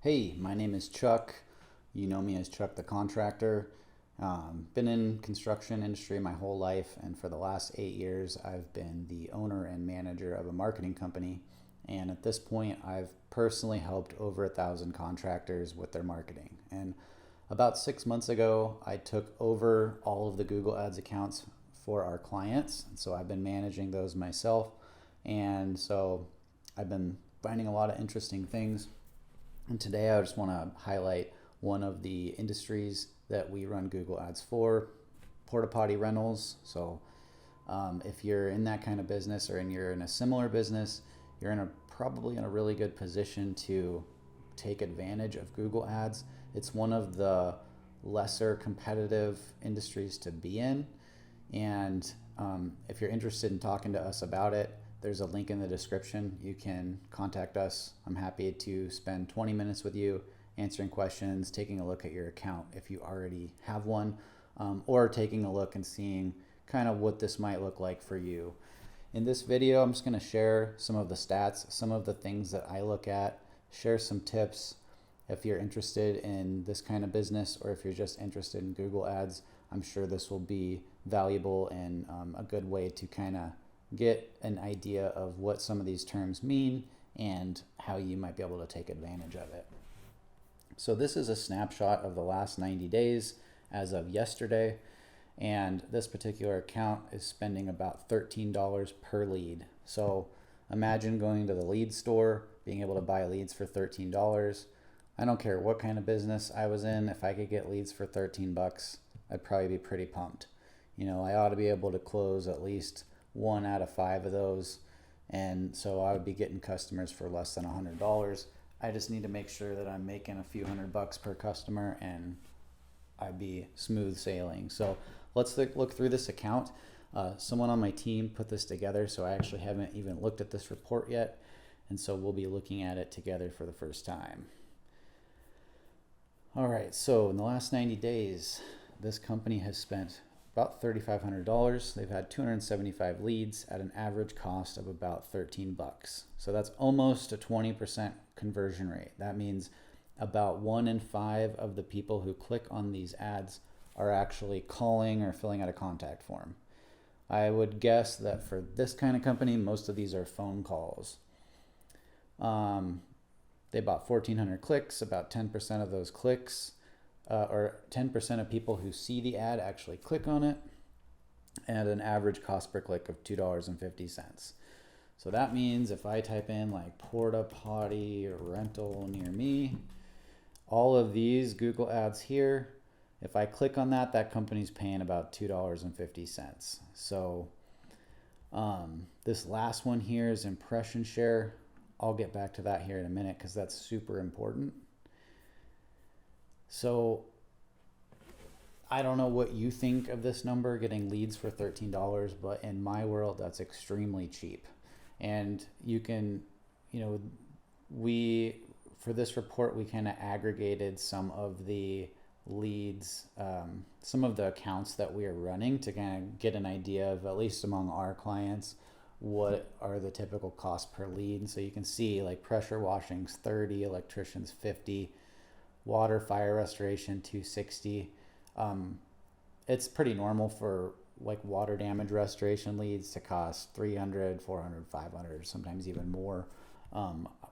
Hey, my name is Chuck. You know me as Chuck the Contractor. Been in construction industry my whole life, and for the last 8 years, I've been the owner and manager of a marketing company. And at this point, I've personally helped over 1,000 contractors with their marketing. And about 6 months ago, I took over all of the Google Ads accounts for our clients. And so I've been managing those myself. And so I've been finding a lot of interesting things, and today I just want to highlight one of the industries that we run Google Ads for, Porta Potty rentals. So if you're in that kind of business or you're in a similar business, you're probably in a really good position to take advantage of Google Ads. It's one of the lesser competitive industries to be in. And if you're interested in talking to us about it, there's a link in the description. You can contact us. I'm happy to spend 20 minutes with you answering questions, taking a look at your account if you already have one, or taking a look and seeing kind of what this might look like for you. In this video, I'm just going to share some of the stats, some of the things that I look at, share some tips. If you're interested in this kind of business or if you're just interested in Google Ads, I'm sure this will be valuable and a good way to kind of get an idea of what some of these terms mean and how you might be able to take advantage of it. So this is a snapshot of the last 90 days as of yesterday, and this particular account is spending about $13 per lead. So imagine going to the lead store, being able to buy leads for $13. I don't care what kind of business I was in, if I could get leads for 13 bucks, I'd probably be pretty pumped. You know, I ought to be able to close at least 1 out of 5 of those, and so I would be getting customers for less than $100. I just need to make sure that I'm making a few $100 per customer, and I'd be smooth sailing. So let's look through this account. Someone on my team put this together, so I actually haven't even looked at this report yet, and so we'll be looking at it together for the first time. All right, so in the last 90 days, this company has spent about $3,500. They've had 275 leads at an average cost of about 13 bucks. So that's almost a 20% conversion rate. That means about 1 in 5 of the people who click on these ads are actually calling or filling out a contact form. I would guess that for this kind of company, most of these are phone calls. They bought 1,400 clicks. About 10% of those clicks or 10% of people who see the ad actually click on it, and an average cost per click of $2.50. So that means if I type in like Porta Potty rental near me, all of these Google ads here, if I click on that, that company's paying about $2.50. So this last one here is impression share. I'll get back to that here in a minute because that's super important. So I don't know what you think of this number, getting leads for $13, but in my world, that's extremely cheap. And you can, for this report, we kind of aggregated some of the leads, some of the accounts that we are running to kind of get an idea of, at least among our clients, what are the typical costs per lead. And so you can see like pressure washing's 30, electricians 50, water fire restoration 260. It's pretty normal for like water damage restoration leads to cost 300, 400, 500, sometimes even more.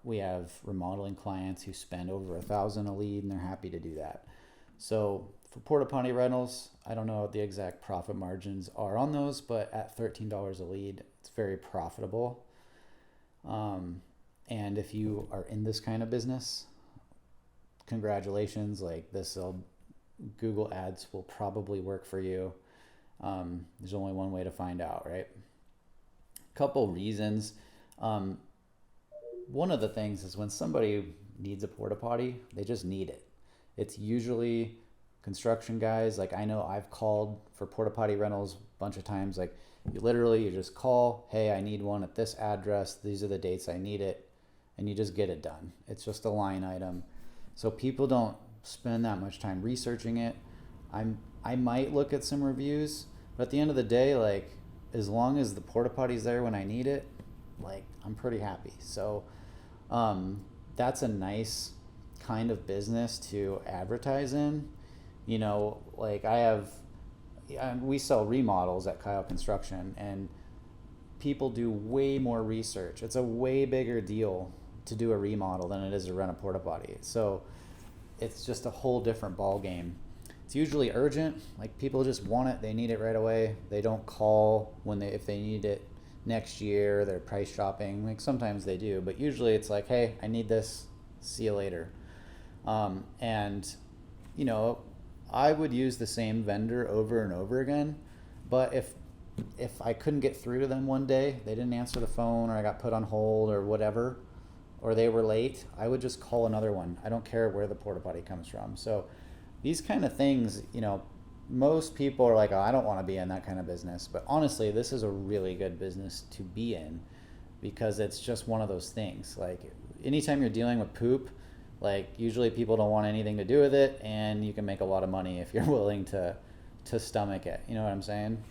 We have remodeling clients who spend over 1,000 a lead, and they're happy to do that. So for Porta Potty rentals, I don't know what the exact profit margins are on those, but at $13 a lead, it's very profitable. And if you are in this kind of business, congratulations, like Google Ads will probably work for you. There's only one way to find out, right? Couple reasons. One of the things is when somebody needs a porta potty, they just need it. It's usually construction guys. Like I know I've called for porta potty rentals a bunch of times. Like you just call, hey, I need one at this address. These are the dates I need it. And you just get it done. It's just a line item. So people don't spend that much time researching it. I might look at some reviews, but at the end of the day, like as long as the porta potty's there when I need it, like I'm pretty happy. So that's a nice kind of business to advertise in. Like we sell remodels at Kyle Construction, and people do way more research. It's a way bigger deal to do a remodel than it is to rent a porta potty. So it's just a whole different ball game. It's usually urgent. Like, people just want it, they need it right away. They don't call if they need it next year. They're price shopping. Like, sometimes they do, but usually it's like, hey, I need this, see you later. And I would use the same vendor over and over again, but if I couldn't get through to them one day, they didn't answer the phone, or I got put on hold or whatever, or they were late, I would just call another one. I don't care where the porta potty comes from. So these kind of things, most people are like, oh, I don't want to be in that kind of business. But honestly, this is a really good business to be in, because it's just one of those things. Like, anytime you're dealing with poop, like, usually people don't want anything to do with it, and you can make a lot of money if you're willing to stomach it. You know what I'm saying?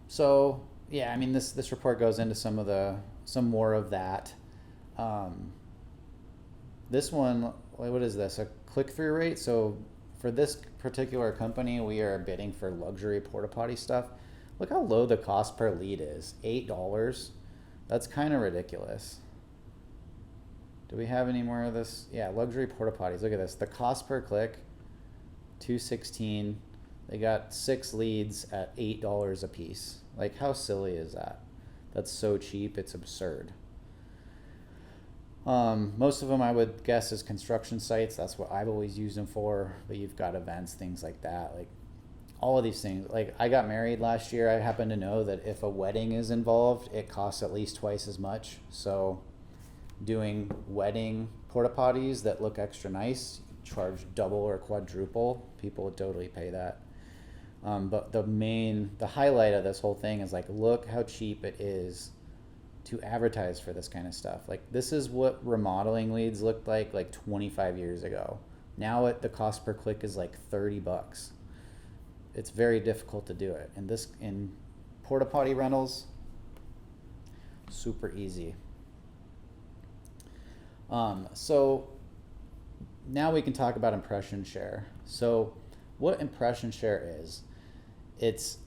So yeah, I mean, this report goes into some more of that. This one, what is this? A click-through rate? So for this particular company, we are bidding for luxury porta potty stuff. Look how low the cost per lead is. $8. That's kind of ridiculous. Do we have any more of this? Yeah, luxury porta potties. Look at this. The cost per click, $2.16. They got 6 leads at $8 a piece. Like, how silly is that? That's so cheap, it's absurd. Most of them, I would guess, is construction sites. That's what I've always used them for. But you've got events, things like that. Like, all of these things. Like, I got married last year. I happen to know that if a wedding is involved, it costs at least twice as much. So doing wedding porta potties that look extra nice, charge double or quadruple. People would totally pay that. But the highlight of this whole thing is, like, look how cheap it is to advertise for this kind of stuff. Like, this is what remodeling leads looked like 25 years ago. Now the cost per click is like $30. It's very difficult to do it. And in porta potty rentals, super easy. So now we can talk about impression share. So what impression share is, it's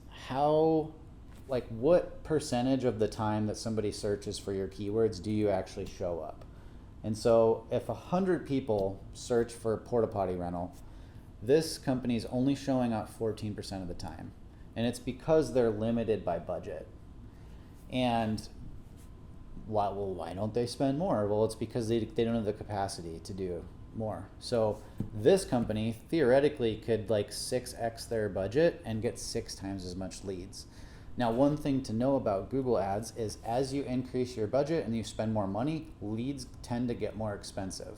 what percentage of the time that somebody searches for your keywords do you actually show up? And so if 100 people search for porta potty rental, this company is only showing up 14% of the time. And it's because they're limited by budget. And why don't they spend more? Well, it's because they don't have the capacity to do more. So this company theoretically could 6x their budget and get 6 times as much leads. Now, one thing to know about Google Ads is, as you increase your budget and you spend more money, leads tend to get more expensive.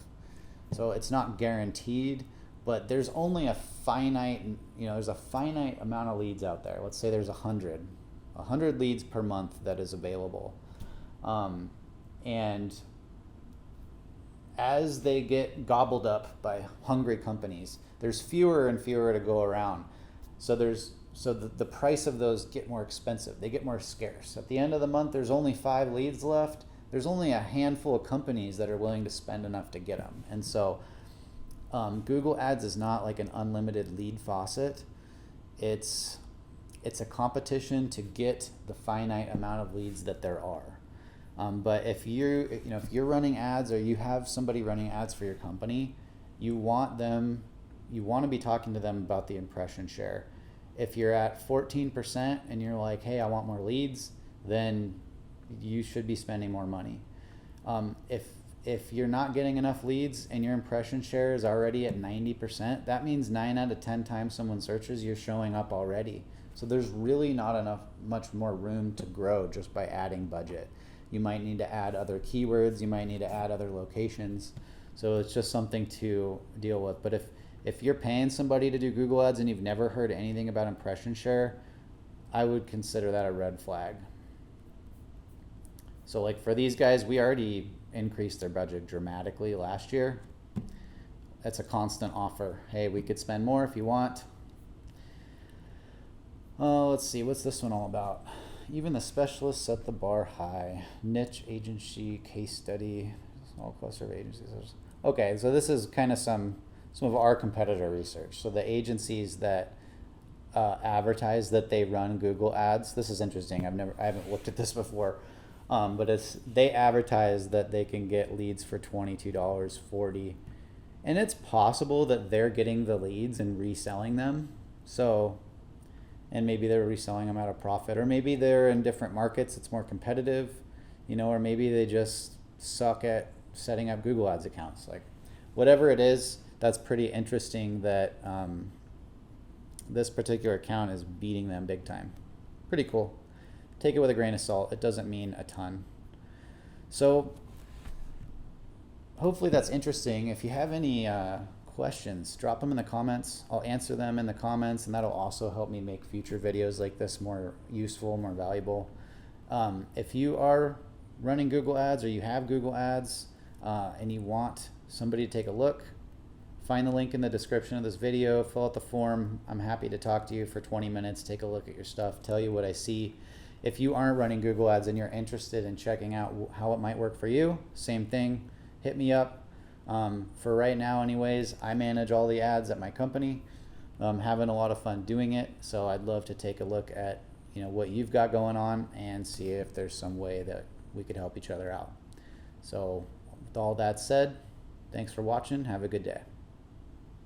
So it's not guaranteed, but there's only a finite amount of leads out there. Let's say there's 100 leads per month that is available. And as they get gobbled up by hungry companies, there's fewer and fewer to go around. So the price of those get more expensive. They get more scarce. At the end of the month, there's only 5 leads left. There's only a handful of companies that are willing to spend enough to get them. And so Google Ads is not like an unlimited lead faucet. It's a competition to get the finite amount of leads that there are. But if you're running ads, or you have somebody running ads for your company, you want to be talking to them about the impression share. If you're at 14% and you're like, hey, I want more leads, then you should be spending more money. If you're not getting enough leads and your impression share is already at 90%, that means 9 out of 10 times someone searches, you're showing up already. So there's really not much more room to grow just by adding budget. You might need to add other keywords. You might need to add other locations. So it's just something to deal with. But if you're paying somebody to do Google Ads and you've never heard anything about impression share, I would consider that a red flag. So like for these guys, we already increased their budget dramatically last year. That's a constant offer. Hey, we could spend more if you want. Let's see, what's this one all about? Even the specialists set the bar high. Niche agency case study. Small cluster of agencies. Okay, so this is kind of some of our competitor research. So the agencies that advertise that they run Google ads. This is interesting. I haven't looked at this before, but they advertise that they can get leads for $22.40, and it's possible that they're getting the leads and reselling them. So, and maybe they're reselling them at a profit, or maybe they're in different markets. It's more competitive, or maybe they just suck at setting up Google Ads accounts. Like, whatever it is, that's pretty interesting that this particular account is beating them big time. Pretty cool. Take it with a grain of salt. It doesn't mean a ton. So hopefully that's interesting. If you have any questions, drop them in the comments. I'll answer them in the comments, and that'll also help me make future videos like this more useful, more valuable. If you are running Google Ads, or you have Google Ads, and you want somebody to take a look, find the link in the description of this video, fill out the form. I'm happy to talk to you for 20 minutes, take a look at your stuff, tell you what I see. If you aren't running Google Ads and you're interested in checking out how it might work for you, same thing, hit me up. For right now anyways, I manage all the ads at my company. I'm having a lot of fun doing it, so I'd love to take a look at what you've got going on and see if there's some way that we could help each other out. So with all that said, thanks for watching. Have a good day.